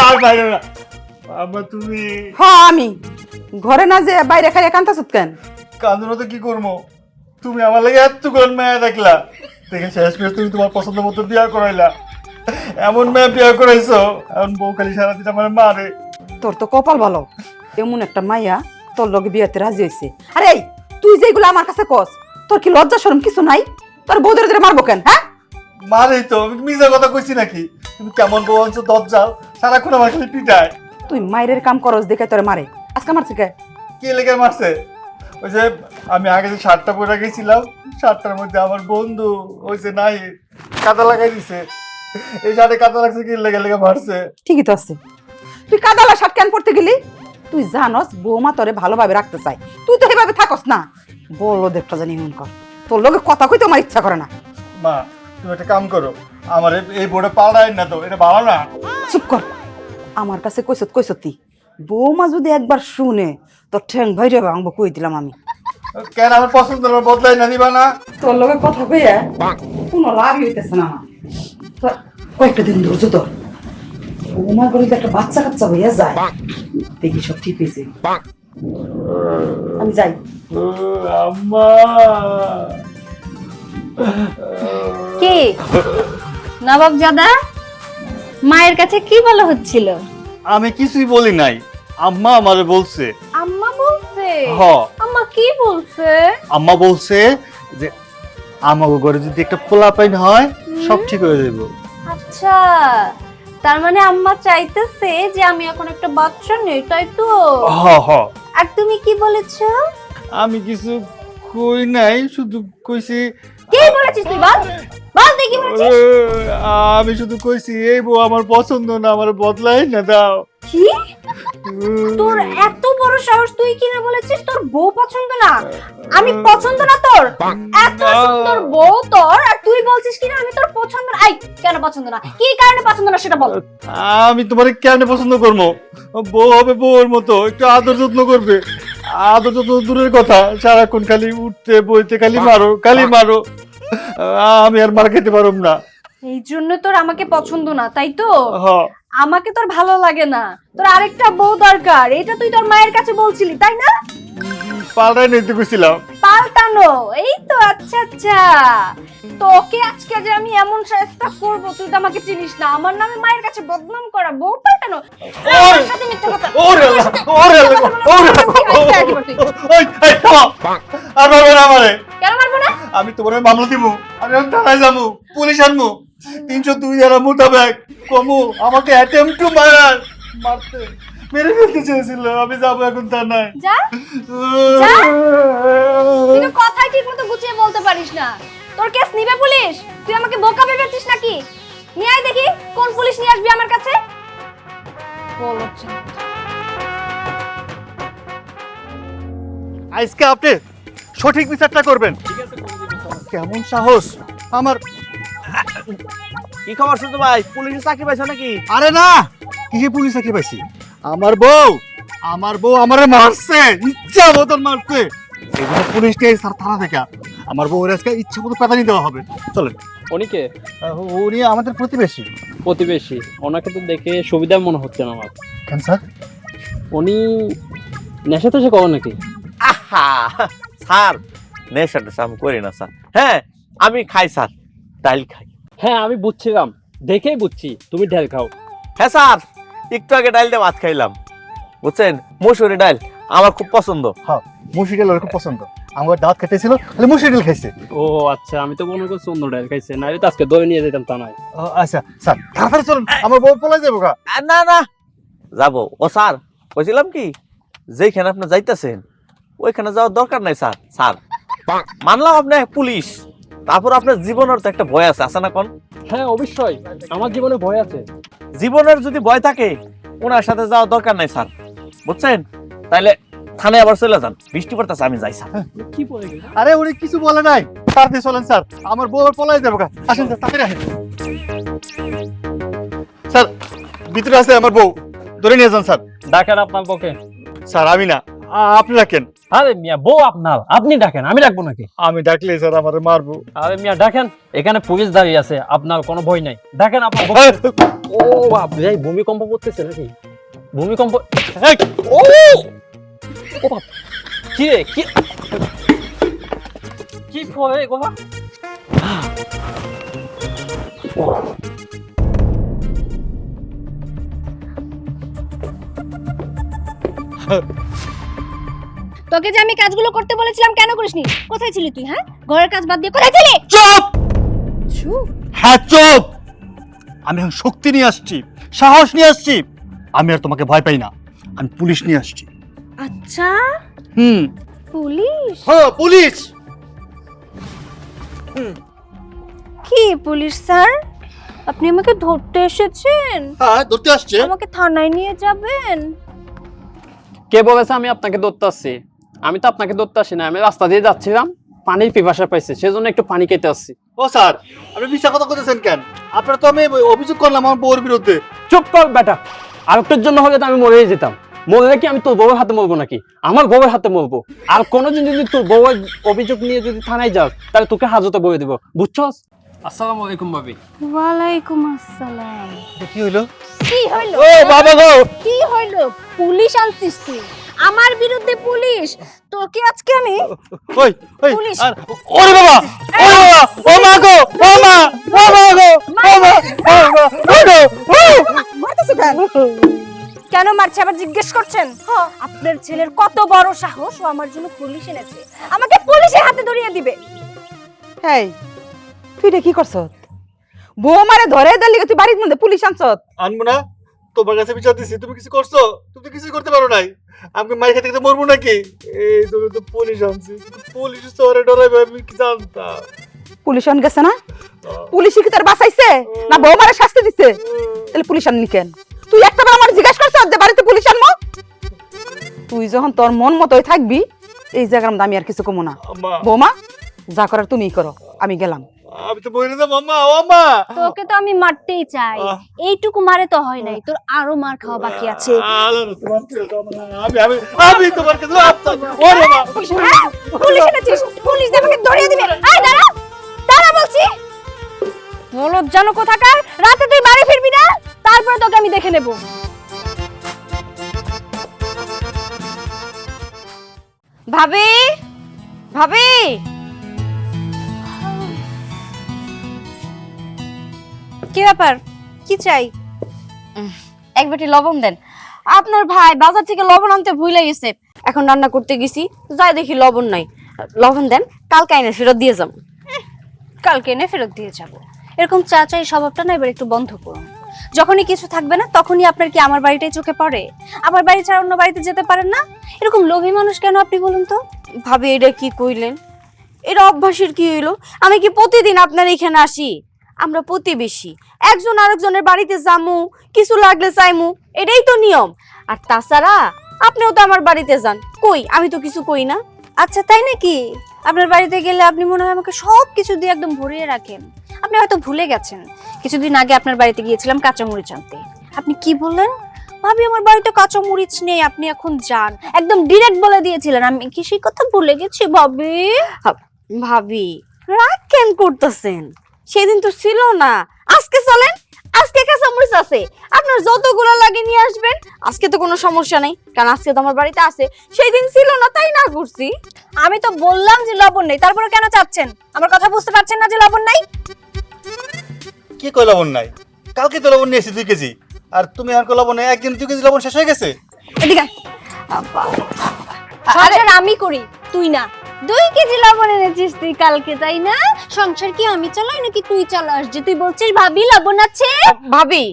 আর বাইরে না আম্মা তুমি হ্যাঁ আমি ঘরে না যে বাইরে খাইয়া কান্তাছত কেন? কান্দুনো তো কি করবো, তুমি আমার লাগে এত কোন মেয়ে দেখলা, দেখে শেষ করে তুমি তোমার পছন্দ মতো বিয়া করাইলা। এমন মেয়ে বিয়া করাইছো, এমন বউ খালি সারাদিন আমার মারে। তোর তো কপাল ভালো, এমন একটা মাইয়া তোর লগে বিয়াতে রাজি হয়েছে। আরে এই, তুই যেগুলো আমার কাছে কস, তোর কি লজ্জা শরম কিছু নাই? তোর বউ ধরে ধরে মারবো কেন? হ্যাঁ মারেই তো, আমি মিজা কথা কইছি নাকি? তুমি কেমন বউ আনছো দজ্জাল, সারাক্ষণ আমার খালি পিটায়। তুই মায়ের কাম করস দেখে তোরে মারে, আজকে মারছে কে? কে লেগে মারছে? ওই যে আমি আগে যে শার্টটা পরে গেছিলাম, শার্টটার মধ্যে আমার বন্ধু ওই যে নাই কাদা লাগাই দিছে। এই শার্টে কাদা লাগছে, কি লেগে লেগে মারছে। ঠিকই তো আছে, তুই কাদালা শার্ট কেন পড়তে গেলি? তুই জানস বৌমা তোরে ভালোভাবে রাখতে চাই, তুই তো এইভাবে থাকস না। বলো দেখটা জানি এমন কর, তোর লগে কথা কইতে আমার ইচ্ছা করে না। মা তুমি একটা কাম করো, আমার এই বোর্ডে পাল্টাই না তো, এটা ভালো না। চুপ কর, আমার কাছে কইসতি বৌমা যদি একবার শুনে তোর ঠ্যাং ভাইরে ভাঙবো, কই দিলাম আমি। কেন আমার পছন্দ বদলাই না দিবা না? তোর লগে কথা কইয়া কোনো লাভই হইতেছে না আমার। কয়েকটা দিন ধৈর্য ধর, বৌমা করে একটা বাচ্চা কাচ্চা হইয়া যায়, দেখি সব ঠিক হয়েছে। আমি যাই। আম্মা কি নবাব জাদা, মায়ের কাছে কি বলা হচ্ছিল? আমি কিছুই বলি নাই, আম্মা আমারে বলছে। আম্মা বলছে? হ্যাঁ আম্মা কি বলছে? আম্মা বলছে যে আমাগো ঘরে যদি একটা পোলাপাইন হয় সব ঠিক হয়ে যাবে। আচ্ছা, তার মানে আম্মা চাইতেছে যে আমি এখন একটা বাচ্চা নেই, তাই তো? হ্যাঁ হ্যাঁ। আর তুমি কি বলেছো? আমি কিছু কই নাই, শুধু কইছি। কি বলেছিস তুই? বল বল, তুই কি বলেছিস? আমি শুধু কইছি এই বউ আমার পছন্দ না, আমার বদলাই না দাও। কি? তোর এত বড় সাহস, তুই কি না বলেছিস তোর বউ পছন্দ না? আমি পছন্দ না তোর? এত সুন্দর বউ তোর, আর তুই বলছিস কি না আমি তোর পছন্দ না? আই, কেন পছন্দ না? কি কারণে পছন্দ না সেটা বল। আমি তোমারে কেমনে পছন্দ করবো? বউ হবে বউর মতো, একটু আদর যত্ন করবে। আদর যত্ন দূরের কথা, সারাক্ষণ খালি উঠতে বইতে খালি মারো খালি মারো। আমি আর মার খেতে পারব না। এই জন্য তোর আমাকে পছন্দ না, তাই তো? হ্যাঁ। আমাকে তোর ভালো লাগে না, তোর আরেকটা বউ দরকার, এটা তুই তোর মায়ের কাছে বলছিলি, তাই না? পাল্টাই নিতে গেছিলাম। পাল্টানো? এই তো, আচ্ছা আচ্ছা। তোকে আজকে যে আমি এমন চেষ্টা করব, তুই তো আমাকে চিনিস না, আমার নামে মায়ের কাছে বদনাম করা, বউ পাল্টানো। আমার সাথে মিথ্যা কথা। ওরে আল্লাহ, ওরে আল্লাহ, ওরে ওই এই থামো। আর মারবে না আমারে। কেন মারবো না? আমি তোমারে মামলা দিব, আমি থানায় যাবো, পুলিশ আনবো। 302 ধারা মোতাবেক কমু আমাকে অ্যাটেম্পট টু মার্ডার মারতে মেরে ফেলতে চেয়েছিল। আমি যাবো এখন থানায়। যা যা, তুই তো কথাই ঠিক মতো গুছিয়ে বলতে পারিস না। তোর কেস নিবে পুলিশ? তুই আমাকে বোকা ভেবেছিস নাকি? নিয়ে আয় দেখি কোন পুলিশ নিয়ে আসবি আমার কাছে। বলছে আজকে আপনি সঠিক বিচারটা করবেন। কেমন সাহস আমার! কি খবর শুনতে ভাই, পুলিশের চাকরি পাইছো নাকি? আরে না, কিসে পুলিশ চাকরি পাইছি? আমার বউ আমারে মারছে, ইচ্ছা মতন মারছে। এই জন্য পুলিশ নিয়ে স্যার থানা থেকে আমার বউর আজকে ইচ্ছা মতো পেতানি দেওয়া হবে। চলেন। উনিকে উনি আমাদের প্রতিবেশী। প্রতিবেশী, ওনাকে তো দেখে সুবিধা মনে হচ্ছে না আমার। কেন স্যার? উনি নেশা তো সে করেন নাকি? আহা স্যার, নেশা টেশা আমি করি না স্যার। হ্যাঁ আমি খাই স্যার, ডাল খাই। হ্যাঁ আমি বুঝছিলাম, দেখেই বুঝছি তুমি ঢেল খাও। হ্যাঁ স্যার, একটু আগে ডাল দিয়ে ভাত খাইলাম, বুঝছেন? মসুরি ডাল আমার খুব পছন্দ। হ্যাঁ, মুসুরি ডাল ওর খুব পছন্দ। আমার দাঁত কেটেছিল, তাহলে মুসুরি ডাল খাইছে। ও আচ্ছা, আমি তো মনে করছি অন্য ঢেল খাইছে, নাহলে তো আজকে দই নিয়ে যেতাম তা নয়। আচ্ছা স্যার, তাড়াতাড়ি চলুন, আমার বউ পলাই যাবো গা। না না যাবো। ও স্যার, বলছিলাম কি, যেখানে আপনি যাইতেছেন ওইখানে যাওয়ার দরকার নাই স্যার। স্যার মানলাম আপনি পুলিশ, তারপর আপনার জীবনের তো একটা ভয় আছে না কোন? হ্যাঁ অবশ্যই, আমার জীবনে ভয় আছে। জীবনের যদি ভয় থাকে ওনার সাথে যাওয়ার দরকার নাই স্যার, বুঝছেন? তাইলে থানায় আবার চলে যান, বৃষ্টি পড়তেছে, আমি যাই স্যার। কি বলে গেল? আরে উনি কিছু বলে নাই, তাড়াতাড়ি চলেন স্যার, আমার বউ আবার পলাই যাবো গা। আসেন স্যার, তাড়াতাড়ি আসেন। স্যার ভিতরে আছে আমার বউ, ধরে নিয়ে যান স্যার। ডাকেন আপনার পক্ষে। স্যার আমি না, আপনি ডাকেন। আরে মিয়া বউ আপনার, আপনি ডাকেন, আমি ডাকবো নাকি? আমি ডাকলে স্যার আমারে মারবো। আরে মিয়া ডাকেন, এখানে পুলিশ দাঁড়িয়ে আছে, আপনার কোনো ভয় নাই, ডাকেন আপনার বউ। ও বাপ রে, ভূমিকম্প করতেছে নাকি? ভূমিকম্প। এই, ও ও বাপ, কি রে, কি কি পড়ে গোলা? তোকে যে আমি কাজগুলো করতে বলেছিলাম কেন করিসনি? কোথায় ছিলি তুই? হ্যাঁ, ঘরের কাজ বাদ দিয়ে কোথায় ছিলি? চুপ! চুপ। হ্যাঁ চুপ! আমি এখন শক্তি নিয়ে আসছি, সাহস নিয়ে আসছি। আমি আর তোমাকে ভয় পাই না, আমি পুলিশ নিয়ে আসছি। আচ্ছা, হুম। পুলিশ? হ্যাঁ পুলিশ। কি পুলিশ স্যার? আপনি আমাকে ধরতে এসেছেন? হ্যাঁ ধরতে আসছে। আমাকে থানায় নিয়ে যাবেন? কে বলেছে আমি আপনাকে ধরতে আসছি? আমি তো আপনাকে ধরতে আসি না, আমি রাস্তা দিয়ে যাচ্ছিলাম, পানির পিপাসা পাইছে, সেজন্য একটু পানি খেতে আসছি। ও স্যার, আপনি মিথ্যা কথা বলতেছেন কেন? আপনারা তো আমি অভিযোগ করলাম আমার বউর বিরুদ্ধে। চুপ কর বেটা, আরেকটার জন্য হলে তো আমি মরেই যেতাম। মরলে কি আমি তোর বউয়ের হাতে মরবো নাকি? আমার বউয়ের হাতে মরবো। আর কোনোদিন যদি তোর বউয়ের অভিযোগ নিয়ে যদি থানায় যাস, তাহলে তোকে হাজতে বলে দিব, বুঝছস? আসসালামু আলাইকুম ভাবি। ওয়ালাইকুম আসসালাম। কি হইলো? কি হইলো? ও বাবা গো! কি হইলো? পুলিশ আনছিস তুই? আমার বিরুদ্ধে পুলিশ? তোকে আজকে আমি ওই ওই পুলিশ। আর ওরে বাবা! ওরে বাবা! ও মা গো! ও মা! ও মা গো! ও মা! ও মা! ও গো! মারতেছো কেন? কেন মারছে আবার জিজ্ঞেস করছেন? আপনার ছেলের কত বড় সাহস, ও আমার জন্য পুলিশ এনেছে, আমাকে পুলিশের হাতে ধরিয়ে দিবে। এই তুই এটা কি করছ? বউ মারে ধরে দিলি তুই বাড়ির মধ্যে পুলিশ আনছত? আনবো না? তোমার কাছে বিচার দিছি, তুমি কিছু করছো? তুমি তো কিছু করতে পারো নাই। আমাকে মাইর খেতে খেতে মরবো নাকি? এই তুমি তো পুলিশ আনছি, পুলিশ শহরে ডরাইবে আমি কি জানতাম। পুলিশ আন গেছে না? পুলিশ কি তার বাঁচাইছে না বউ মারে শাস্তি দিছে? তাহলে পুলিশ আনলি কেন? তুই একটা বার আমার জিজ্ঞাসা করছ যে বাড়িতে পুলিশ আনবো? তুই যখন তোর মন মতোই থাকবি এই জায়গার মধ্যে আমি আর কিছু কমো না। আম্মা, বৌমা যা করার তুমিই করো, আমি গেলাম। আমি তো বই না মাম্মা। ও মা! তোকে তো আমি মারতেই চাই, এইটুকু মারে তো হয় নাই, তোর আরো মার খাওয়া বাকি আছে। আমি আমি আমি তোমার কাছে ওরে মা! হ্যাঁ, পুলিশ এনেছিস, পুলিশ দিয়ে আমাকে ধরিয়ে দিবে। আয় দাঁড়া, দাঁড়া বলছি। বলদ জানো কোথাকার, রাতে তুই বাড়ি ফিরবি না, তারপরে তোকে আমি দেখে নেব। ভাবি, ভাবি, কি ব্যাপার, কি চাই? এক বাটি লবণ দেন। আপনার ভাই বাজার থেকে লবণ আনতে ভুলে গেছে, এখন রান্না করতে গেছি, যাই দেখি লবণ নাই। লবণ দেন, কালকে আইনে ফেরত দিয়ে যাবো। কালকে এনে ফেরত দিয়ে যাব? এরকম চাচাই স্বভাবটা না এবার একটু বন্ধ করুন। যখনই কিছু থাকবে না তখনই আপনার কি আমার বাড়িটাই চোখে পড়ে? আমার বাড়ি ছাড়া অন্য বাড়িতে যেতে পারেন না? এরকম লোভী মানুষ কেন আপনি বলুন তো? ভাবি এটা কি কইলেন? এটা অভ্যাসের কি হইলো? আমি কি প্রতিদিন আপনার এখানে আসি? আমরা প্রতিবেশী, একজন আরেকজনের বাড়িতে যামু, কিছু লাগলে চাইমু, এটাই তো নিয়ম। আর তাছাড়া আপনিও তো আমার বাড়িতে যান, কই আমি তো কিছু কই না। আচ্ছা তাই নাকি? আপনার বাড়িতে গেলে আপনি মনে হয় আমাকে সব কিছু দিয়ে একদম ভরিয়ে রাখেন। আপনি হয়তো ভুলে গেছেন, কিছুদিন আগে আপনার বাড়িতে গিয়েছিলাম কাঁচামরিচ আনতে। আপনি কি বললেন? ভাবি আমার বাড়িতে কাঁচামরিচ নেই, আপনি এখন যান, একদম ডিরেক্ট বলে দিয়েছিলেন। আমি কি সেই কথা ভুলে গেছি ভাবি? ভাবি রাগ কেন করতেছেন? সেদিন তো ছিল না, আজকে চলেন, আজকে কাঁচামরিচ আছে, আপনার যতগুলো লাগে নিয়ে আসবেন। আজকে তো কোনো সমস্যা নেই, কারণ আজকে তো আমার বাড়িতে আছে, সেই দিন ছিল না তাই না করছি। আমি তো বললাম যে লবণ নেই, তারপরে কেন চাচ্ছেন? আমার কথা বুঝতে পারছেন না যে লবণ নাই? কি কই লবণ নাই? কালকে তো লবণ নিয়েছি 2 কেজি, আর তুমি আর কই লবণ নেই? একদিন 2 কেজি লবণ শেষ হয়ে গেছে। এদিকে সংসার আমি করি, তুই না। 2 কেজি লবণ এনেছিস তুই কালকে, তাই না? সংসার কি আমি চালাই নাকি তুই চালাস যে তুই বলছিস ভাবি লবণ আছে? ভাবি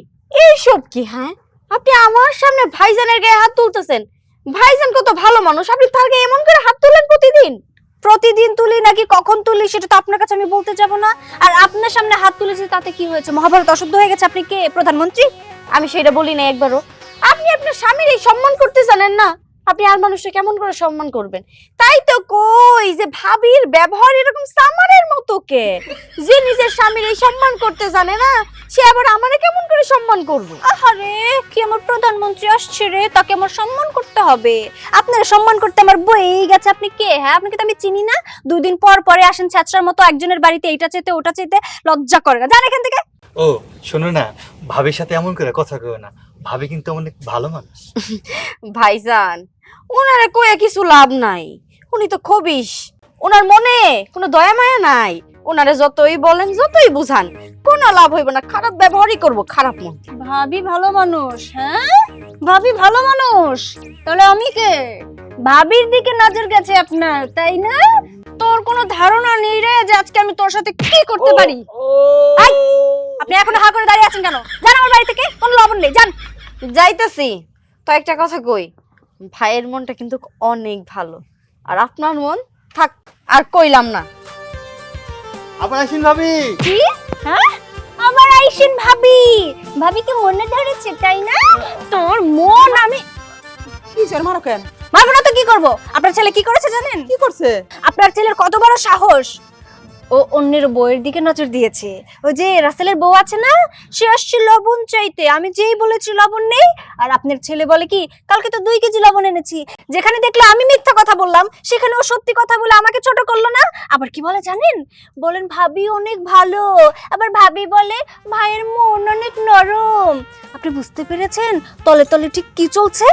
এইসব কি? হ্যাঁ, আপনি আমার সামনে ভাইজানের গায়ে হাত তুলতেছেন। ভাইজান কত ভালো মানুষ, আপনি তার গায়ে এমন করে হাত তুলেন প্রতিদিন? প্রতিদিন তুলি নাকি কখন তুলি সেটা তো আপনার কাছে আমি বলতে যাব না। আর আপনার সামনে হাত তুলেছি তাতে কি হয়েছে? মহাভারত অশুদ্ধ হয়ে গেছে? আপনি কে, প্রধানমন্ত্রী? আমি সেটা বলি না একবারও। আপনি আপনার স্বামীর এই সম্মান করতে জানেন না, আপনি আর মানুষকে কেমন করে সম্মান করবেন? তাই তো কই যে ভাবির ব্যবহার এরকম সামারের মতো কে? যে নিজের স্বামীর এই সম্মান করতে জানে না, সে আবার আমারে কেমন করে সম্মান করবে? আরে কি আমার প্রধানমন্ত্রী আসছে রে, তাকে আমার সম্মান করতে হবে। আপনার সম্মান করতে আমার বই গেছে। আপনি কে? হ্যাঁ, আপনাকে তো আমি চিনি না। 2 দিন পর পরে আসেন ছাত্রার মতো একজনের বাড়িতে, এইটা চাইতে ওটা চাইতে, লজ্জা করে না? যান এখান থেকে। ও শোনো না, ভাবির সাথে এমন করে কথা কইও না, ভাবি কিন্তু অনেক ভালো মানুষ। ভাইজান, ওনারে কয়ে কিছু লাভ নাই। উনি তো খবিস, ওনার মনে কোনো দয়া মায়া নাই। ওনারে যতই বলেন, যতই বুঝান, কোনো লাভ হইব না। খারাপ ব্যবহারই করব, খারাপ মন। ভাবি ভালো মানুষ? হ্যাঁ, ভাবি ভালো মানুষ। তাহলে আমি কে? ভাবির দিকে নজর গেছে আপনার, তাই না? তোর কোনো ধারণা নেই রে যে আজকে আমি তোর সাথে কি করতে পারি। আই, আপনি এখন হা করে দাঁড়িয়ে আছেন কেন? যান আমার বাড়ি থেকে, কোনো লবণ নেই, যান। যাইতেছি তো, একটা কথা কই, ভাইয়ের মনটা কিন্তু অনেক ভালো, আর আপনার মন থাক, আর কইলাম না। আবার আসেন ভাবি। কি? হ্যাঁ, আবার আইসেন ভাবি? ভাবিকে মনে ধরেছে, তাই না? তোর মন আমি কি স্যার মারো কেন? মারবো না তো কি করব? আপনার ছেলে কি করেছে জানেন? কি করছে? আপনার ছেলের কত বড় সাহস! ও অন্যের বউয়ের দিকে নজর দিয়েছে। ওই যে রাসেলের বউ আছে না, সে আসছে লবণ চাইতে, আমি যেই বলেছি লবণ নেই, আর আপনার ছেলে বলে কি, কালকে তো 2 কেজি লবণ এনেছি। যেখানে দেখলে আমি মিথ্যা কথা বললাম, সেখানে ও সত্যি কথা বলে আমাকে ছোট করলো না। আবার কি বলে জানেন? বলেন ভাবি অনেক ভালো, আবার ভাবি বলে ভাইয়ের মন অনেক নরম। আপনি বুঝতে পেরেছেন তলে তলে ঠিক কি চলছে?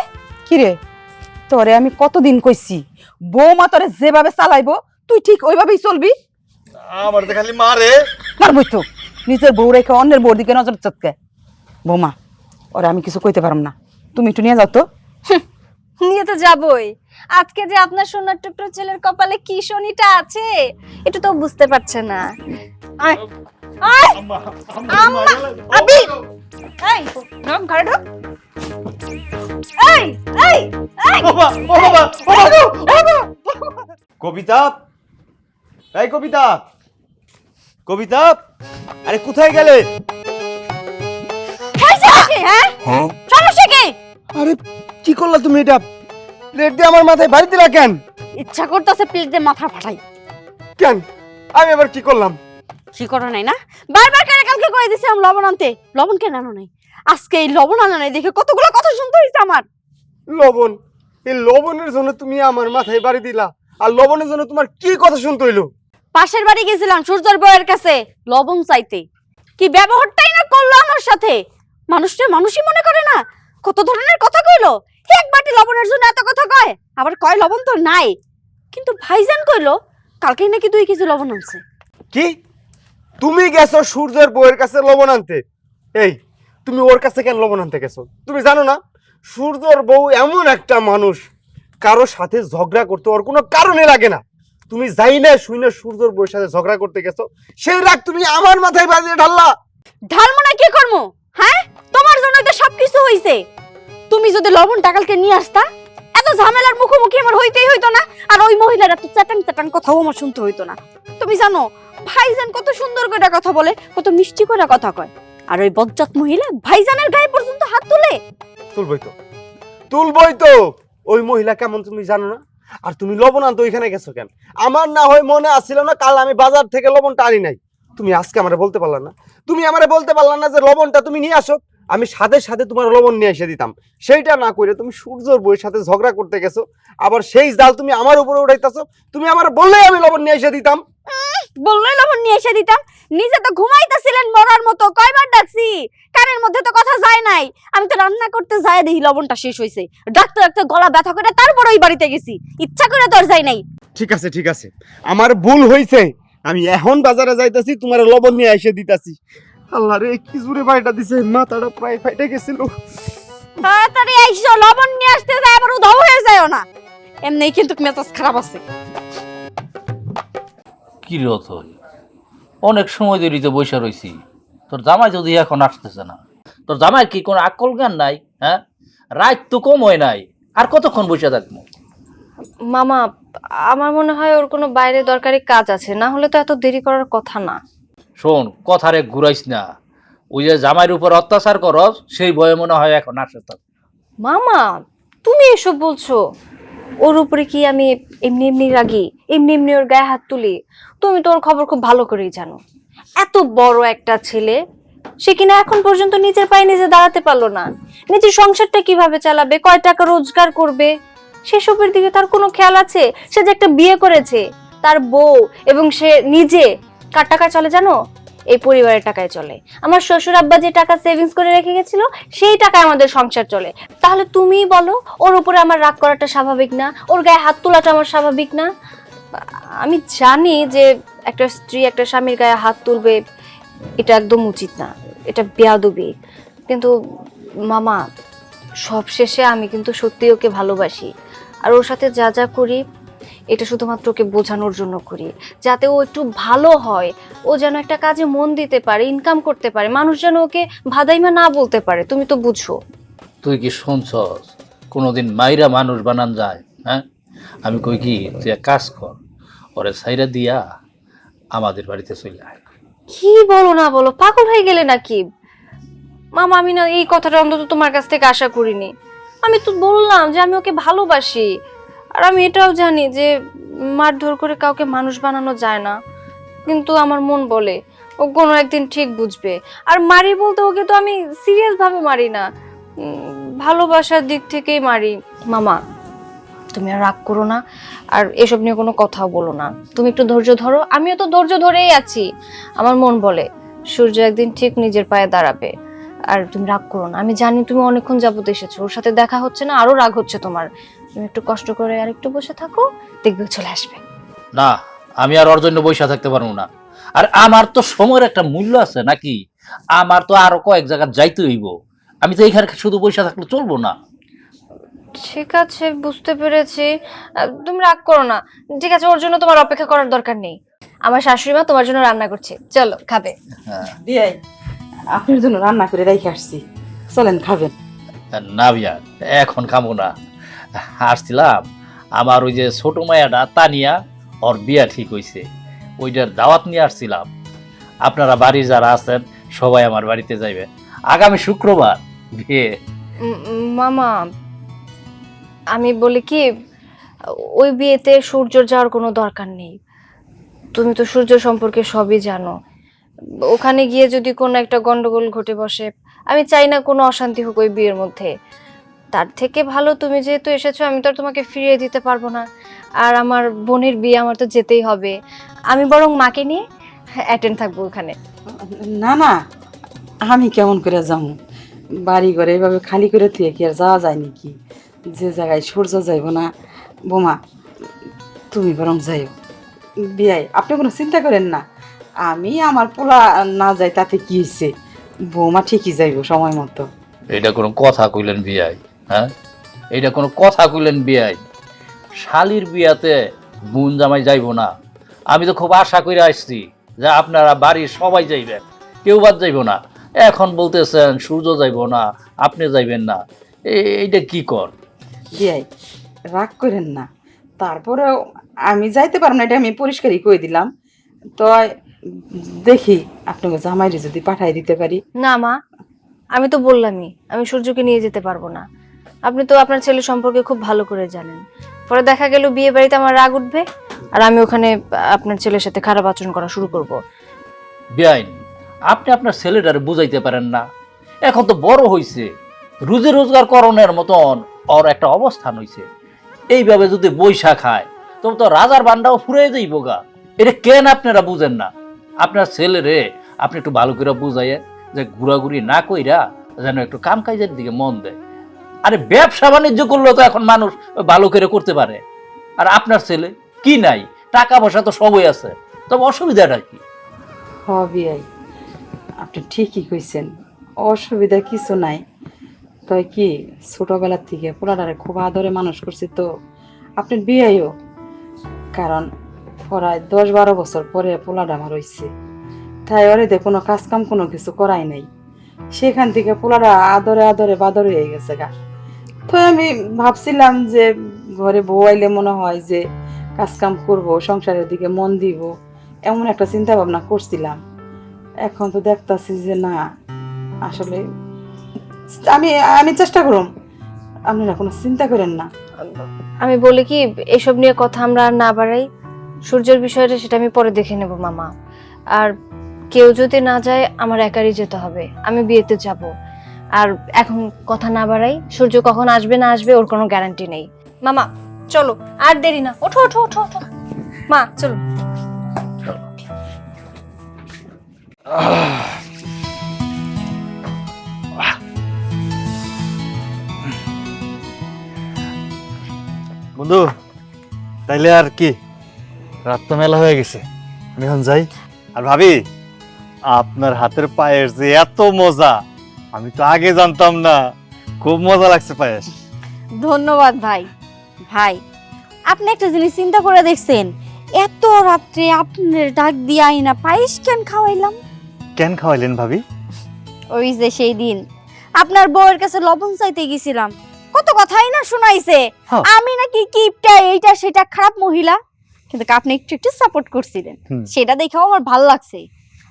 কি রে, তোরে আমি কতদিন কইছি, বৌমা তোরে যেভাবে চালাইবো তুই ঠিক ওইভাবেই চলবি। আমার তো খালি মারে। মারবই তো, নিজের বউ রেখে অন্যের বউর দিকে নজর চটকে। বৌমা, ওরে আমি কিছু কইতে পারম না, তুমি একটু নিয়ে যাও তো। নিয়ে তো যাবই। আজকে যে আপনার সোনার টুকরো ছেলের কপালে কি শনিটা আছে, এটা তো বুঝতে পারছে না। আয়, আয়, আম্মা, আবি, এই, ঢোক, ঘরে ঢোক। এই, এই, এই, বাবা, ও বাবা, ও বাবা, ও বাবা। কবিতা, এই কবিতা, কবিতা, আরে কোথায় গেলে? হয়েছে কি, হ্যাঁ? সমস্যা কি? আরে কি করলা তুমি? এটা প্লেট দিয়ে আমার মাথায় বাড়ি দিলা কেন? ইচ্ছা করতেছে প্লেট দিয়ে মাথা ফাটাই। কেন আমি আবার কি করলাম? কি করো নাই না? বারবার করে কালকে কই দিছিলাম লবণ আনতে, লবণ কেন আনো নাই? আজকে এই লবণ আনা নাই দেখে কতগুলো কথা শুনতে হইছে আমার। লবণ? এই লবণের জন্য তুমি আমার মাথায় বাড়ি দিলা, আর লবণের জন্য তোমার কি কথা শুনতে হইলো? পাশের বাড়ি গেছিলাম সূর্যর বউয়ের কাছে লবণ চাইতে, কি ব্যবহারটাই না করলো আমার সাথে। মানুষটা মানুষই মনে করে না, কত ধরনের কথা কইলো। এক বাটি লবণের জন্য এত কথা কয়, আবার কয় লবণ তো নাই। কিন্তু ভাইজান কইলো কালকেই নাকি 2 কেজি লবণ আনছে। কি তুমি গেছো সূর্যের বউয়ের কাছে লবণ আনতে? এই তুমি ওর কাছে কেন লবণ আনতে গেছো? তুমি জানো না সূর্যের বউ এমন একটা মানুষ, কারো সাথে ঝগড়া করতে ওর কোনো কারণে লাগে না। তুমি যাই না শুই না সূর্যের বউয়ের সাথে ঝগড়া করতে গেছো, সেই রাগ তুমি আমার মাথায় বাজিয়ে ঢাললা। ঢালমো না কি করবো? হ্যাঁ, তোমার জন্যই তো সবকিছু হইছে। তুমি যদি লবণটা কালকে নিয়ে আসতা, এত ঝামেলার মুখোমুখি আমার হইতেই হইতো না, আর ওই মহিলার এত চাটান চাটান কথাও আমার শুনতে হইতো না। তুমি জানো ভাইজান কত সুন্দর করে কথা বলে, কত মিষ্টি করে কথা কয়, আর ওই বজ্জাত মহিলা ভাইজানের গায়ে পর্যন্ত হাত তুলে। তুলবই তো, তুলবই তো। ওই মহিলা কেমন তুমি জানো না? আর তুমি লবণ আনতে ওইখানে গেছো কেন? আমার না হয় মনে আসছিল না কাল আমি বাজার থেকে লবণটা আনি নাই। তুমি আজকে আমারে বলতে পারলা না? তুমি আমারে বলতে পারলা না যে লবণটা তুমি নিয়ে আসো, আমি সাথে সাথে তোমার লবণ নিয়ে এসে দিতাম। সেইটা না করে তুমি সূর্যর বউয়ের সাথে ঝগড়া করতে গেছো, আবার সেই জাল তুমি আমার উপরে উঠাইতেছো। তুমি আমার বললেই আমি লবণ নিয়ে এসে দিতাম। বললেই লবণ নিয়ে এসে দিতাম। নিজে তো ঘুমাইতেছিলেন মরার মতো, কয়বার ডাকছি, কানের মধ্যে তো কথা যায় নাই। আমি তো রান্না করতে যাই দেখি লবণটা শেষ হইছে, ডাক্তার ডাক্তার গলা ব্যথা করে তারপর ওই বাড়িতে গেছি, ইচ্ছা করে তো আর যাই নাই। ঠিক আছে ঠিক আছে, আমার ভুল হয়েছে। আমি এখন বাজারে যাইতাছি, তোমার লবণ নিয়ে এসে দিতাছি। আল্লাহ রে কি জোরে বাড়িটা দিছে, মাথাটা প্রায় ফাইটে গেছিল। তাড়াতাড়ি আইসো, লবণ নিয়ে আসতে যায় আবার উধাও হয়ে যায়ও না। এমনিই কিন্তু মেজাজ খারাপ আছে। কি রে অথই, অনেক সময় দেরিতে বসে রইছি, তোর জামাই যদি এখন আসতেছে না, তোর জামাই কি কোনো আকল জ্ঞান নাই? হ্যাঁ, রাত তো কম হয় নাই, আর কতক্ষণ বসে থাকবো? মামা, আমার মনে হয় ওর কোনো বাইরে দরকারি কাজ আছে, না হলে তো এত দেরি করার কথা না। শোন, কথারে ঘুরাইস না, ওই যে জামাইয়ের উপর অত্যাচার করস সেই ভয়ে মনে হয় এখন আসে। তোর মামা, তুমি এসব বলছো? ওর উপরে কি আমি এমনি এমনি রাগি, এমনি এমনি ওর গায়ে হাত তুলি? তুমি তো ওর খবর খুব ভালো করেই জানো। এত বড় একটা ছেলে, সে কিনা এখন পর্যন্ত নিজের পায়ে নিজে দাঁড়াতে পারলো না। নিজের সংসারটা কিভাবে চালাবে, কয় টাকা রোজগার করবে, সেসবের দিকে তার কোনো খেয়াল আছে? সে যে একটা বিয়ে করেছে, তার বউ এবং সে নিজে কার টাকায় চলে জানো? এই পরিবারের টাকায় চলে। আমার শ্বশুর আব্বা যে টাকা সেভিংস করে রেখে গেছিল, সেই টাকায় আমাদের সংসার চলে। তাহলে তুমিই বলো, ওর উপরে আমার রাগ করাটা স্বাভাবিক না? ওর গায়ে হাত তোলাটা আমার স্বাভাবিক না? আমি জানি যে একটা স্ত্রী একটা স্বামীর গায়ে হাত তুলবে, এটা একদম উচিত না, এটা বেয়াদবি। কিন্তু মামা, সবশেষে আমি কিন্তু সত্যি ওকে ভালোবাসি। আর ওর সাথে যা যা করি, এটা শুধুমাত্র ওকে বোঝানোর জন্য করি, যাতে ও একটু ভালো হয়, ও যেন একটা কাজে মন দিতে পারে, ইনকাম করতে পারে, মানুষ যেন ওকে ভাদাইমা না বলতে পারে। তুমি তো বুঝো। তুই কি শুনছস কোনোদিন মাইরা মানুষ বানান যায়? হ্যাঁ, আমি কই কি, তুই এক কাজ কর, ওরে সাইরা দিয়া আমাদের বাড়িতে চলে আয়। কি বলো না বলো, পাগল হয়ে গেলে নাকি? মামা, আমি না এই কথাটা অন্তত তোমার কাছ থেকে আশা করিনি। আমি তো বললাম যে আমি ওকে ভালোবাসি, আর আমি এটাও জানি যে মারধর করে কাউকে মানুষ বানানো যায় না। কিন্তু আমার মন বলে ও কোনো একদিন ঠিক বুঝবে। আর মারি বলতে ওকে তো আমি সিরিয়াস ভাবে মারি না, ভালোবাসার দিক থেকেই মারি। মামা, তুমি আর রাগ করো না, আর এসব নিয়ে কোনো কথাও বলো না। তুমি একটু ধৈর্য ধরো, আমিও তো ধৈর্য ধরেই আছি। আমার মন বলে সূর্য একদিন ঠিক নিজের পায়ে দাঁড়াবে। আর তুমি রাগ করো না, আমি জানি তুমি অনেকক্ষণ যাবত এসেছো, ওর সাথে দেখা হচ্ছে না, আরো রাগ হচ্ছে তোমার। তুমি একটু কষ্ট করে আর একটু বসে থাকো, দেখবে ও চলে আসবে। না, আমি আর ওর জন্য বসে থাকতে পারবো না। আর আমার তো সময়ের একটা মূল্য আছে নাকি? আমার তো আরো কয়েক জায়গা যাইতে হইব। আমি তো এইখানে শুধু বসে থাকলে চলবো না। ঠিক আছে, বুঝতে পেরেছি। তুমি রাগ করো না। ঠিক আছে, ওর জন্য তোমার অপেক্ষা করার দরকার নেই। আমার শাশুড়ি মা তোমার জন্য রান্না করছে, চলো খাবে। বিয়াই, আপনার জন্য রান্না করে রেখে আসছি, চলেন খাবেন। না বিয়া, এখন খাবো না। আসছিলাম, আমার ওই যে ছোট মায়াটা তানিয়া, ওর বিয়া ঠিক হইছে, ওইটার দাওয়াত নিয়ে আসছিলাম। আপনারা বাড়ির যারা আছেন সবাই আমার বাড়িতে যাইবে আগামী শুক্রবার বিয়ে। মামা, আমি বলি কি, ওই বিয়েতে সূর্যর যাওয়ার কোনো দরকার নেই। তুমি তো সূর্য সম্পর্কে সবই জানো। ওখানে গিয়ে যদি কোনো একটা গন্ডগোল ঘটে বসে, আমি চাই না কোনো অশান্তি হোক ওই বিয়ের মধ্যে। তার থেকে ভালো তুমি যেহেতু এসেছো, আমি তো আর তোমাকে ফিরিয়ে দিতে পারবো না। আর আমার বোনের বিয়ে আমার তো যেতেই হবে। আমি বরং মাকে নিয়ে অ্যাটেন্ড থাকবো ওখানে। না না, আমি কেমন করে যাবো? বাড়ি ঘরে এভাবে খালি করে তুই কি আর যাওয়া যায় নাকি? যে জায়গায় সূর্য যাইব না। বোমা, তুমি বরং যাইও। বিয়াই, আপনি কোনো চিন্তা করেন না, আমি আমার পোলা না যাই তাতে কি হয়েছে? বৌমা ঠিকই যাইব সময় মতো। এটা কোনো কথা কইলেন বিয়াই? হ্যাঁ, এটা কোনো কথা কইলেন বিয়াই? শালির বিয়াতে বোন জামাই যাইবো না? আমি তো খুব আশা করে আসছি যে আপনারা বাড়ির সবাই যাইবেন, কেউ বাদ যাইব না। এখন বলতেছেন সূর্য যাইব না, আপনি যাইবেন না। এইটা কি কর? বিয়াই, রাগ করেন না, তারপরেও আমি যাইতে পারবো না, এটা আমি পরিষ্কারই কই দিলাম। তো দেখি আপনাকে জামাইরে যদি পাঠাই দিতে পারি। না মা, আমি তো বললামই আমি সূর্যকে নিয়ে যেতে পারবো না। আপনি তো আপনার ছেলে সম্পর্কে খুব ভালো করে জানেন। পরে দেখা গেল বিয়ে বাড়িতে আমার রাগ উঠবে, আর আমি ওখানে আপনার ছেলের সাথে খারাপ আচরণ করা শুরু করব। বেআইন, আপনি আপনার ছেলেটারে বুঝাইতে পারেন না? এখন তো বড় হইছে, রুজি রোজগার করণের মতন ওর একটা অবস্থান হইছে। এইভাবে যদি বৈশা খায় তবে তো রাজার বান্ডাও ফুরাই যাইব গা। এটা কেন আপনারা বুঝেন না? আপনার ছেলেরে আপনি একটু ভালো করে বুঝাইয়ে যে ঘুরাঘুরি না কইরা যেন একটু কাম কাজের দিকে মন দেয়। আরে ব্যবসা বাণিজ্য করলেও তো এখন মানুষ ভালো করে করতে পারে। আর আপনার ছেলে কি নাই? টাকা পয়সা তো সবই আছে, তবে অসুবিধাটা কি? বিয়াই, আপনি ঠিকই কইছেন, অসুবিধা কিছু নাই। তাই কি ছোটবেলার থেকে পোলাটারে খুব আদরে মানুষ করছি তো আপনার বিয়েও, কারণ প্রায় 10-12 বছর পরে পোলাটা আমার হইছে, তাই ওরে দিয়ে কোনো কাজ কাম কোনো কিছু করাই নাই। সেখান থেকে পোলাটা আদরে আদরে বাদরে হয়ে গেছে গা। তো আমি ভাবছিলাম যে ঘরে বউ আইলে মনে হয় যে কাজ কাম করবো, সংসারের দিকে মন দিব, এমন একটা চিন্তা ভাবনা করছিলাম। এখন তো দেখতাছি যে না, আসলে আমি চেষ্টা করুম, আপনারা কোনো চিন্তা করেন না। আমি বলি কি, এসব নিয়ে কথা আমরা আর না বাড়াই। সূর্যের বিষয়টা সেটা আমি পরে দেখে নেব মামা। আর কেউ যদি না যায় আমার একারই যেতে হবে, আমি বিয়েতে যাব। আর এখন কথা না বাড়াই, সূর্য কখন আসবে না আসবে ওর কোনো গ্যারান্টি নেই। মামা চলো, আর দেরি না, ওঠো ওঠো ওঠো ওঠো। মা চলো। বন্ধু, তাইলে আর কি, রাত তো মেলা হয়ে গেছে, আমি এখন যাই। আর ভাবি, আপনার হাতের পায়েস যে এত মজা, আমি তো আগে জানতাম না। খুব মজা লাগছে পায়েস। ধন্যবাদ ভাই। ভাই আপনি একটা জিনিস চিন্তা করে দেখছেন, এত রাত্রে আপনার ডাক দিয়ে আইনা পায়েস কেন খাওয়াইলাম? কেন খাওয়াইলেন ভাবি? ওই যে সেই দিন আপনার বউয়ের কাছে লবণ চাইতে গেছিলাম, কত কথাই না শুনাইছে হ্যাঁ। আমি নাকি কিপটা, এইটা সেটা, খারাপ মহিলা। কিন্তু আপনি একটু একটু সাপোর্ট করছিলেন, সেটা দেখেও আমার ভালো লাগছে।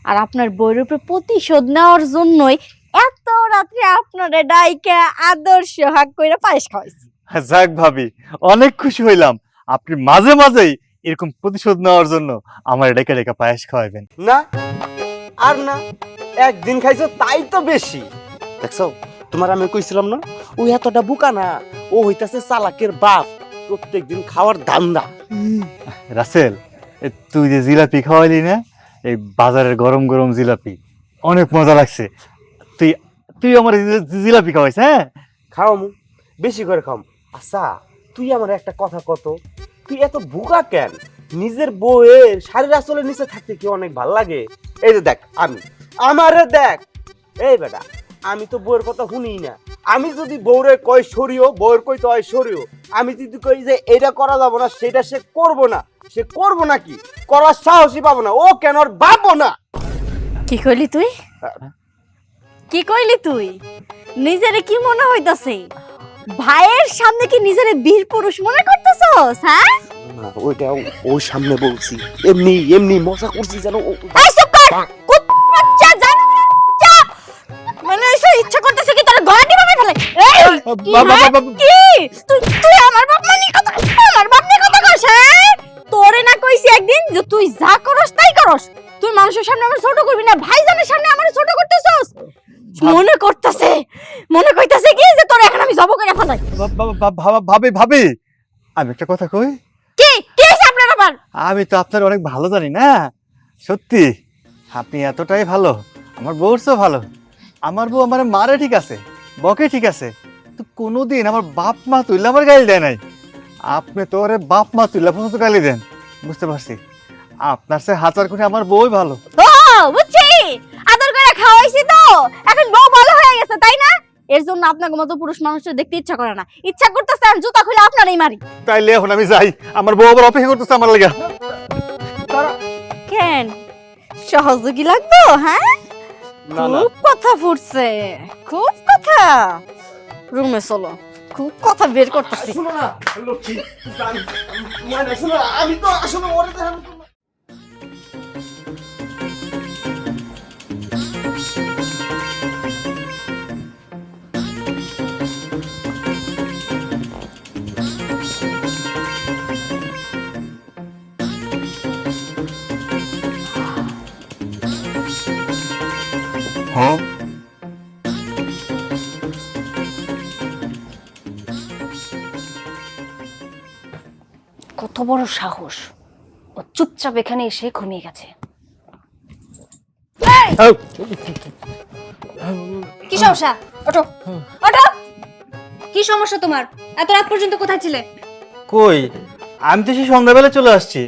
আর আপনার বউয়ের উপরে প্রতিশোধ নেওয়ার জন্যই এত রাত্রে আপনারে ডাইকা আদর সোহাগ কইরা পায়েস খাওয়াইছি। যাক ভাবি, অনেক খুশি হইলাম। আপনি মাঝে মাঝেই এরকম প্রতিশোধ নেওয়ার জন্য আমার ডেকে ডেকে পায়েস খাওয়াবেন। না আর না, একদিন খাইছো তাই তো বেশি। দেখছো, তোমার আমি কইছিলাম না, ও এতটা বুকা না, ও হইতাছে চালাকের বাপ, প্রত্যেকদিন খাওয়ার ধান্দা। রাসেল, তুই যে জিলাপি খাওয়াইলি না, এই বাজারের গরম গরম জিলাপি, অনেক মজা লাগছে। তুই তুই আমার জিলাপি খাওয়াইছ? হ্যাঁ, খাওয়ামু, বেশি করে খাওয়াম। আচ্ছা, তুই আমার একটা কথা কত, তুই এত বুকা কেন? নিজের বউয়ের শাড়ির আঁচলের নিচে থাকতে কি অনেক ভাল লাগে? এই যে দেখ, আমারে দেখ, এই বেটা, আমি তো বউয়ের কথা শুনি না। আমি যদি বউরে কই সরিও, বউয়ের কই তো হয় সরিও। আমি যদি কই যে এটা করা যাবো না, সেটা সে করবো না, সে করবো না, কি করার সাহসই পাবো না। ও কেন ওর ভাববো না? কি কইলি তুই? কি কইলি তুই? নিজেরে কি মনে হইতাছে? ভাইয়ের সামনে কি নিজেরে বীর পুরুষ মনে করতেছস? হ্যাঁ, না, ওইটা ওর সামনে বলছি, এমনি এমনি মজা করছি যেন। এই চুপ কর, বাচ্চা জানা, মানে এসে ইচ্ছা করতেছে কি তোর গলা টিপে ফেলে? এই কি তুই তুই আমার বাপ মানে কথা, আমার বাপ নিয়ে কথা কইছ? তোরে না কইছি একদিন যে তুই যা করস তাই করস, তুই মানুষের সামনে আমার ছোট করবি না, ভাইজানের সামনে আমার ছোট করতেছস। মনে কইতাছে কি যে তোর এখন আমি জব করে ফেলাই। ভাবি ভাবি, আমি একটা কথা কই। কি কি হইছে আপনার আবার? আমি তো আপনার অনেক ভালো জানি না, সত্যি আপনি এতটাই ভালো, আমার বউর চেয়েও ভালো। আমার বউ আমার মারে ঠিক আছে, বকে ঠিক আছে, তো কোনোদিন আমার বাপ মা তুললে আমার গালি দেয় নাই। আপনি তো ওরে বাপ মা তুললে পর্যন্ত গালি দেন, বুঝতে পারছি। আপনার সে হাজার কোটি আমার বউই ভালো। ও বুঝছি, আদর করে খাওয়াইছি তো এখন বউ ভালো হয়ে গেছে, তাই না? এর জন্য আপনার মতো পুরুষ মানুষের দেখতে ইচ্ছা করে না, ইচ্ছা করতেছে আমি জুতা খুলে আপনারই মারি। তাইলে এখন আমি যাই, আমার বউ আবার অপেক্ষা করতেছে আমার লাগা। কেন সহযোগী লাগতো? হ্যাঁ, খুব কথা ফুটছে, খুব কথা। রুমে চলো, খুব কথা বের করতেছি। শোনো না লক্ষ্মী, মানে শোনো, আমি তো আসলে ওরে দেখেন। কত বড় সাহস, ও চুপচাপ এখানে এসে ঘুমিয়ে গেছে। কি সমস্যা? ওঠো ওঠো, কি সমস্যা তোমার? এত রাত পর্যন্ত কোথায় ছিলে? কই, আমি তো সেই সন্ধ্যাবেলা চলে আসছি,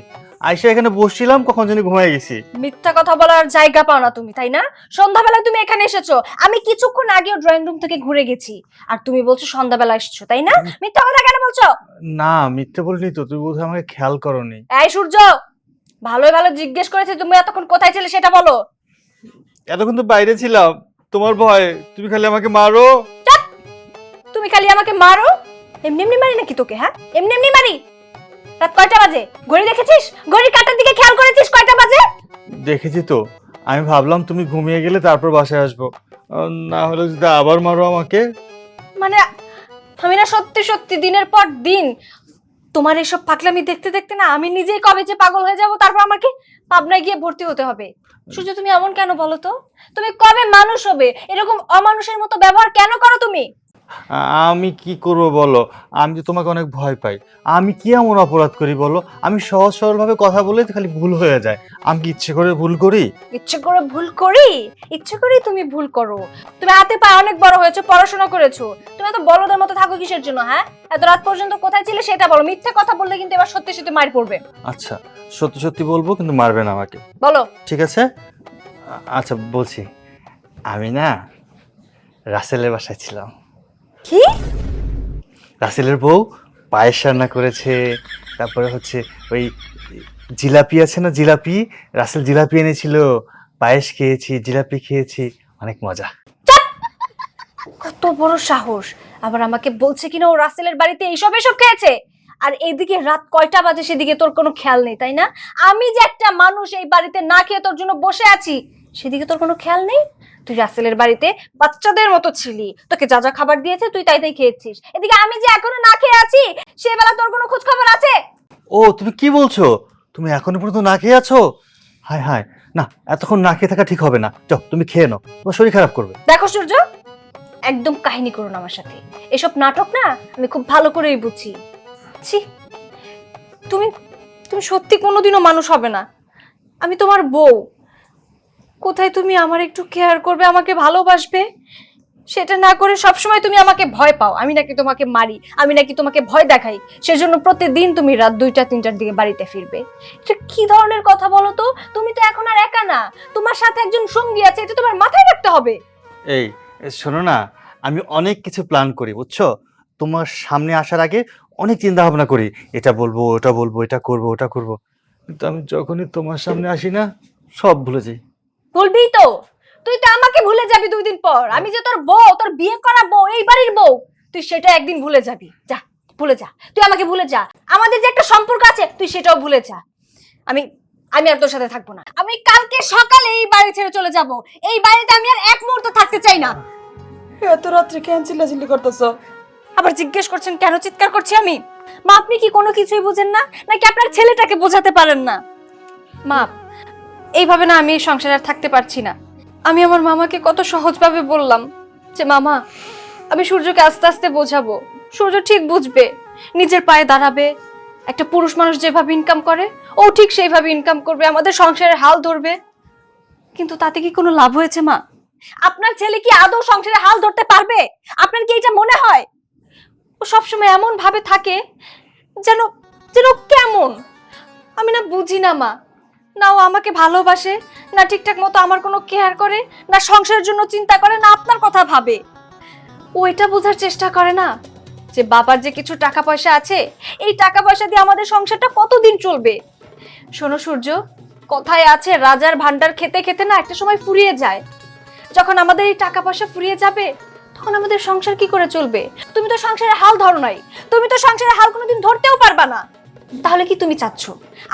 আইসা এখানে বসছিলাম, কখন জানি ঘুমাই গেছি। মিথ্যা কথা বলার জায়গা পাও না তুমি, তাই না? সন্ধ্যাবেলা তুমি এখানে এসেছো, আমি কিছুক্ষণ আগেও ড্রয়িং রুম থেকে ঘুরে গেছি, আর তুমি বলছো সন্ধ্যাবেলা এসেছো, তাই না? মিথ্যা কথা কেন বলছো? না, মিথ্যে বলিনি তো, তুই বোধহয় আমাকে খেয়াল করনি। এই সূর্য, ভালোই ভালো জিজ্ঞেস করেছি তুমি এতক্ষণ কোথায় ছিলে সেটা বলো। এতক্ষণ তো বাইরে ছিলাম, তোমার ভয়, তুমি খালি আমাকে মারো। তুমি খালি আমাকে মারো? এমনি এমনি মারি নাকি তোকে? হ্যাঁ, এমনি এমনি মারি? রাত কয়টা বাজে ঘড়ি দেখেছিস? ঘড়ির কাঁটার দিকে খেয়াল করেছিস কয়টা বাজে? দেখেছি তো, আমি ভাবলাম তুমি ঘুমিয়ে গেলে তারপর বাসায় আসবো, না হলে যদি আবার মারো আমাকে। মানে আমি না সত্যি সত্যি দিনের পর দিন তোমার এসব পাগলামি দেখতে দেখতে না আমি নিজেই কবে যে পাগল হয়ে যাব, তারপর আমাকে পাবনায় গিয়ে ভর্তি হতে হবে। সূর্য তুমি এমন কেন বলো তো? তুমি কবে মানুষ হবে? এরকম অমানুষের মতো ব্যবহার কেন করো তুমি? আমি কি করব বলো, আমি তো তোমাকে অনেক ভয় পাই। আমি কি এমন অপরাধ করি বলো? আমি সহজ সরল ভাবে কথা বলে তো খালি ভুল হয়ে যায়। আমি কি ইচ্ছে করে ভুল করি? ইচ্ছে করে ভুল করি? ইচ্ছে করেই তুমি ভুল করো। তুমি হাতে পায়ে অনেক বড় হয়েছো, পড়াশোনা করেছো, তুমি এত বড়দের মতো থাকো কিসের জন্য? হ্যাঁ, এত রাত পর্যন্ত কোথায় ছিলে সেটা বলো। মিথ্যে কথা বললে কিন্তু এবার সত্যি সত্যি মার পড়বে। আচ্ছা, সত্যি সত্যি বলবো, কিন্তু মারবে না আমাকে, বলো। ঠিক আছে? আচ্ছা বলছি, আমি না রাসেলের বাসায় ছিলাম। কি? রাসেলের বউ পায়েস রান্না করেছে, তারপরে হচ্ছে ওই জিলাপি আছে না, জিলাপি, রাসেল জিলাপি এনেছিল, পায়েস খেয়েছি, জিলাপি খেয়েছি, অনেক মজা। কত বড় সাহস! আবার আমাকে বলছে কিনা ও রাসেলের বাড়িতে এইসব খেয়েছে। আর এইদিকে রাত কয়টা বাজে সেদিকে তোর কোনো খেয়াল নেই, তাই না? আমি যে একটা মানুষ এই বাড়িতে না খেয়ে তোর জন্য বসে আছি, সেদিকে তোর কোনো খেয়াল নেই। তুই রাসেলের বাড়িতে বাচ্চাদের মতো ছিলি, তোকে যা যা খাবার দিয়েছে তুই তাই তাই খেয়েছিস। এদিকে আমি যে এখনো না খেয়ে আছি, সে বেলা তোর কোনো খোঁজ খবর আছে? ও তুমি কি বলছো? তুমি এখনো পর্যন্ত না খেয়ে আছো? হায় হায়, না এতক্ষণ না খেয়ে থাকা ঠিক হবে না। যাও তুমি খেয়ে নাও, তোমার শরীর খারাপ করবে। দেখো সূর্য, একদম কাহিনী করো না আমার সাথে। এসব নাটক না আমি খুব ভালো করেই বুঝি। ছি, তুমি তুমি সত্যি কোনোদিনও মানুষ হবে না। আমি তোমার বউ, কোথায় তুমি আমার একটু কেয়ার করবে, আমাকে ভালোবাসবে, সেটা না করে সবসময় তুমি আমাকে ভয় পাও। আমি নাকি তোমাকে মারি, আমি নাকি তোমাকে ভয় দেখাই, সেজন্য প্রতিদিন তুমি রাত 2টা-3টার দিকে বাড়িতে ফিরবে। এটা কি ধরনের কথা বলো তো? তুমি তো এখন আর একা না, তোমার সাথে একজন সঙ্গী আছে, এটা তোমার মাথায় রাখতে হবে। এই শোনো না, আমি অনেক কিছু প্ল্যান করি বুঝছো। তোমার সামনে আসার আগে অনেক চিন্তা ভাবনা করি, এটা বলবো, ওটা বলবো, এটা করব, ওটা করব, কিন্তু আমি যখনই তোমার সামনে আসি না, সব ভুলে যাই। বলবি তো, তুই তো আমাকে ভুলে যাবি 2 দিন পর। আমি যে তোর বউ, তোর বিয়ে করা বউ, এই বাড়ির বউ, তুই সেটা একদিন ভুলে যাবি। যা, ভুলে যা, তুই আমাকে ভুলে যা। আমাদের যে একটা সম্পর্ক আছে তুই সেটাও ভুলে যা। আমি আমি আর তোর সাথে থাকবো না। আমি কালকে সকালে এই বাড়ি ছেড়ে চলে যাব। এই বাড়িতে আমি আর এক মুহূর্ত থাকতে চাই না। এত রাত্রে কেন চিল্লাচিল্লি করতেছো? আবার জিজ্ঞেস করছেন কেন চিৎকার করছি আমি? মা, আপনি কি কোনো কিছুই বুঝেন না, নাকি আপনার ছেলেটাকে বোঝাতে পারেন না? মা, এইভাবে না আমি এই সংসারে আর থাকতে পারছি না। আমি আমার মামাকে কত সহজভাবে বললাম যে মামা, আমি সূর্যকে আস্তে আস্তে বোঝাবো, সূর্য ঠিক বুঝবে, নিজের পায়ে দাঁড়াবে। একটা পুরুষ মানুষ যেভাবে ইনকাম করে ও ঠিক সেইভাবে ইনকাম করবে, আমাদের সংসারের হাল ধরবে। কিন্তু তাতে কি কোনো লাভ হয়েছে মা? আপনার ছেলে কি আদৌ সংসারের হাল ধরতে পারবে? আপনার কি এটা মনে হয়? ও সবসময় এমন ভাবে থাকে যেন যেন কেমন, আমি না বুঝি না মা। না ও আমাকে ভালোবাসে, না ঠিকঠাক মতো আমার কোনো কেয়ার করে, না সংসারের জন্য চিন্তা করে, না আপনার কথা ভাবে। ও এটা বোঝার চেষ্টা করে না যে বাবার যে কিছু টাকা পয়সা আছে, এই টাকা পয়সা দিয়ে আমাদের সংসারটা কতদিন চলবে। শোনো সূর্য, কথায় আছে রাজার ভান্ডার খেতে খেতে না একটা সময় ফুরিয়ে যায়। যখন আমাদের এই টাকা পয়সা ফুরিয়ে যাবে, তখন আমাদের সংসার কি করে চলবে? তুমি তো সংসারের হাল ধরো নাই, তুমি তো সংসারের হাল কোনোদিন ধরতেও পারবা না। তাহলে কি তুমি চাচ্ছ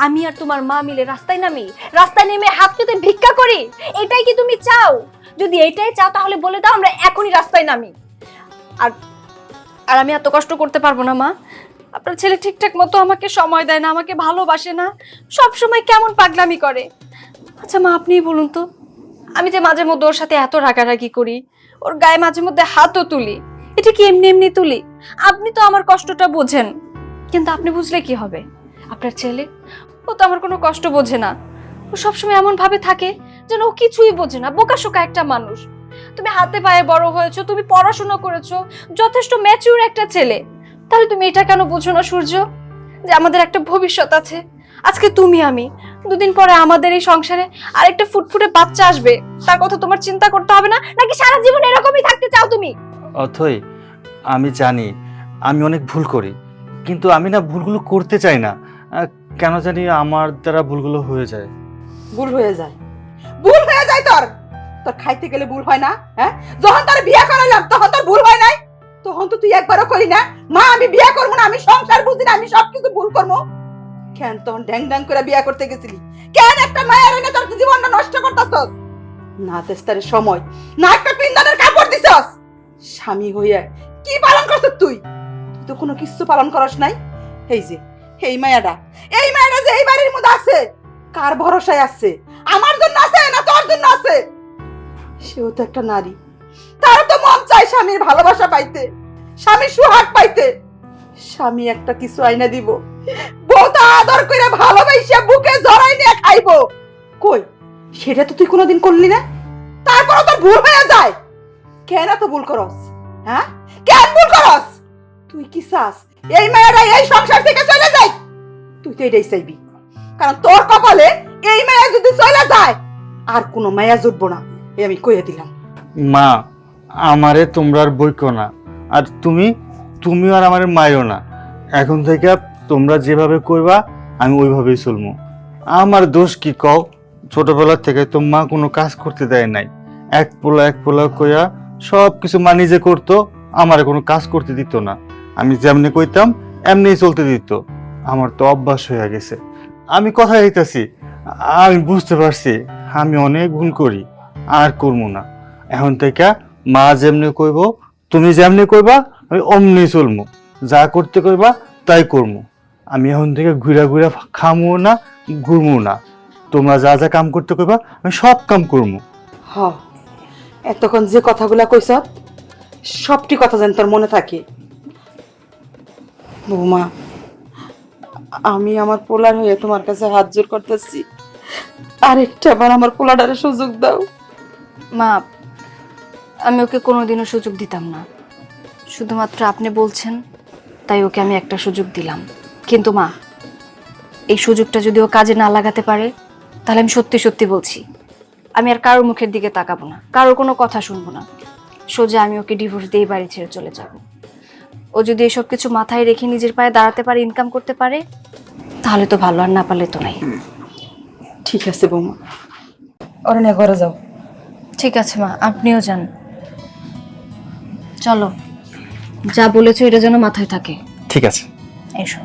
আমি আর তোমার মা মিলে রাস্তায় নামি, রাস্তায় নেমে হাত পেতে ভিক্ষা করি? এটাই কি তুমি চাও? যদি এইটাই চাও তাহলে বলে দাও আমরা এখনই রাস্তায় নামি। আর আর আমি এত কষ্ট করতে পারবো না মা। আপনার ছেলে ঠিকঠাক মতো আমাকে সময় দেয় না, আমাকে ভালোবাসে না, সব সময় কেমন পাগলামি করে। আচ্ছা মা, আপনিই বলুন তো, আমি যে মাঝে মধ্যে ওর সাথে এত রাগারাগি করি, ওর গায়ে মাঝে মধ্যে হাতও তুলি, এটা কি এমনি এমনি তুলি? আপনি তো আমার কষ্টটা বোঝেন, কিন্তু আপনি বুঝলে কি হবে? আপনার ছেলে, ও তো আমার কোনো কষ্ট বোঝে না। ও সবসময় এমন ভাবে থাকে যেন ও কিছুই বোঝে না, বোকাশোকা একটা মানুষ। তুমি হাতে পায়ে বড় হয়েছো, তুমি পড়াশোনা করেছো, যথেষ্ট ম্যাচিউর একটা ছেলে, তাহলে তুমি এটা কেন বুঝো না সূর্য যে আমাদের একটা ভবিষ্যৎ আছে? আজকে তুমি আমি, 2 দিন পরে আমাদের এই সংসারে আরেকটা ফুটফুটে বাচ্চা আসবে, তার কথা তোমার চিন্তা করতে হবে না? নাকি সারা জীবন এরকমই থাকতে চাও তুমি? অথই, আমি জানি আমি অনেক ভুল করি, কিন্তু আমি না ভুলগুলো করতে চাই না। কেন জানি আমার দ্বারা ভুলগুলো হয়ে যায়। ভুল হয়ে যায়? ভুল হয়ে যায় তোর? তোর খাইতে গেলে ভুল হয় না? হ্যাঁ, যখন তোর বিয়ে করাইলাম তখন তোর ভুল হয় নাই? তখন তো তুই একবারও করি না মা আমি বিয়ে করবো না, আমি সংসার বুঝি না, আমি সবকিছু ভুল করবো। কেন তখন ড্যাং ড্যাং করে বিয়ে করতে গেছিলি? কেন একটা মায়ের এনে তোর জীবনটা নষ্ট করতেছস? না তেস্তারের সময় না একটা পিন্দানের কাপড় দিছস? স্বামী হইয়া কি পালন করছ তুই? তুই তো কোনো কিছু পালন করস নাই। এই যে এই মায়াটা যে এই বাড়ির মধ্যে আছে, কার ভরসায় আছে? আমার জন্য আছে না তোর জন্য আছে? সেও তো একটা নারী, তার তো মন চায় স্বামীর ভালোবাসা পাইতে, স্বামীর সুহাগ পাইতে। স্বামী একটা কিছু আইনা দিব, বউ তো আদর করে ভালোবাসা বুকে জড়াই নিয়ে খাইবো। কই সেটা তো তুই কোনোদিন করলি না, তারপরও তোর ভুল হয়ে যায়। কেন তো ভুল করস? হ্যাঁ, কেন ভুল করস? তুই কি চাস এই মেয়েরা এই সংসার থেকে চলে যায়? তুই তো এটাই চাইবি, কারণ তোর কপালে এই মেয়ে যদি চলে যায় আর কোনো মায়া জুটবো না, এই আমি কইয়া দিলাম। মা, আমারে তোমরা আর বইকো না, আর তুমিও আর আমারে মাইও না। এখন থেকে তোমরা যেভাবে কইবা আমি ওইভাবেই চলবো। আমার দোষ কি কও? ছোটবেলা থেকে তো মা কোনো কাজ করতে দেয় নাই, এক পোলা কইয়া সব কিছু মা নিজে করতো, আমার কোনো কাজ করতে দিত না। আমি যেমনি কইতাম এমনিই চলতে দিত। আমার তো অভ্যাস হয়ে গেছে। আমি কথা দিতেছি, আমি বুঝতে পারছি আমি অনেক ভুল করি, আর করবো না। এখন থেকে মা যেমনি কইব, তুমি যেমনি কইবা আমি অমনি চলবো, যা করতে কইবা তাই করবো। আমি এখন থেকে ঘুরা খামো না, ঘুরবো না। তোমরা যা যা কাম করতে কইবা আমি সব কাম করবো। হ, এতক্ষণ যে কথাগুলা কইছ সবটি কথা যেন তোর মনে থাকে। বৌমা, আমি আমার পোলার হয়ে তোমার কাছে হাত জোর করতেছি, আরেকটা বার আমার পোলাটারে সুযোগ দাও। মা, আমি ওকে কোনোদিনও সুযোগ দিতাম না, শুধুমাত্র আপনি বলছেন তাই ওকে আমি একটা সুযোগ দিলাম। কিন্তু মা, এই সুযোগটা যদি ও কাজে না লাগাতে পারে তাহলে আমি সত্যি সত্যি বলছি আমি আর কারোর মুখের দিকে তাকাবো না, কারোর কোনো কথা শুনবো না, সোজা আমি ওকে ডিভোর্স দিয়ে বাড়ি ছেড়ে চলে যাব। ও যদি এসব কিছু মাথায় রেখে নিজের পায়ে দাঁড়াতে পারে, ইনকাম করতে পারে, তাহলে তো ভালো, আর না পারলে তো নাই। ঠিক আছে বৌমা, ওরে নিয়ে ঘরে যাও। ঠিক আছে মা, আপনিও যান। চলো, যা বলেছো এটা যেন মাথায় থাকে। ঠিক আছে। এসো।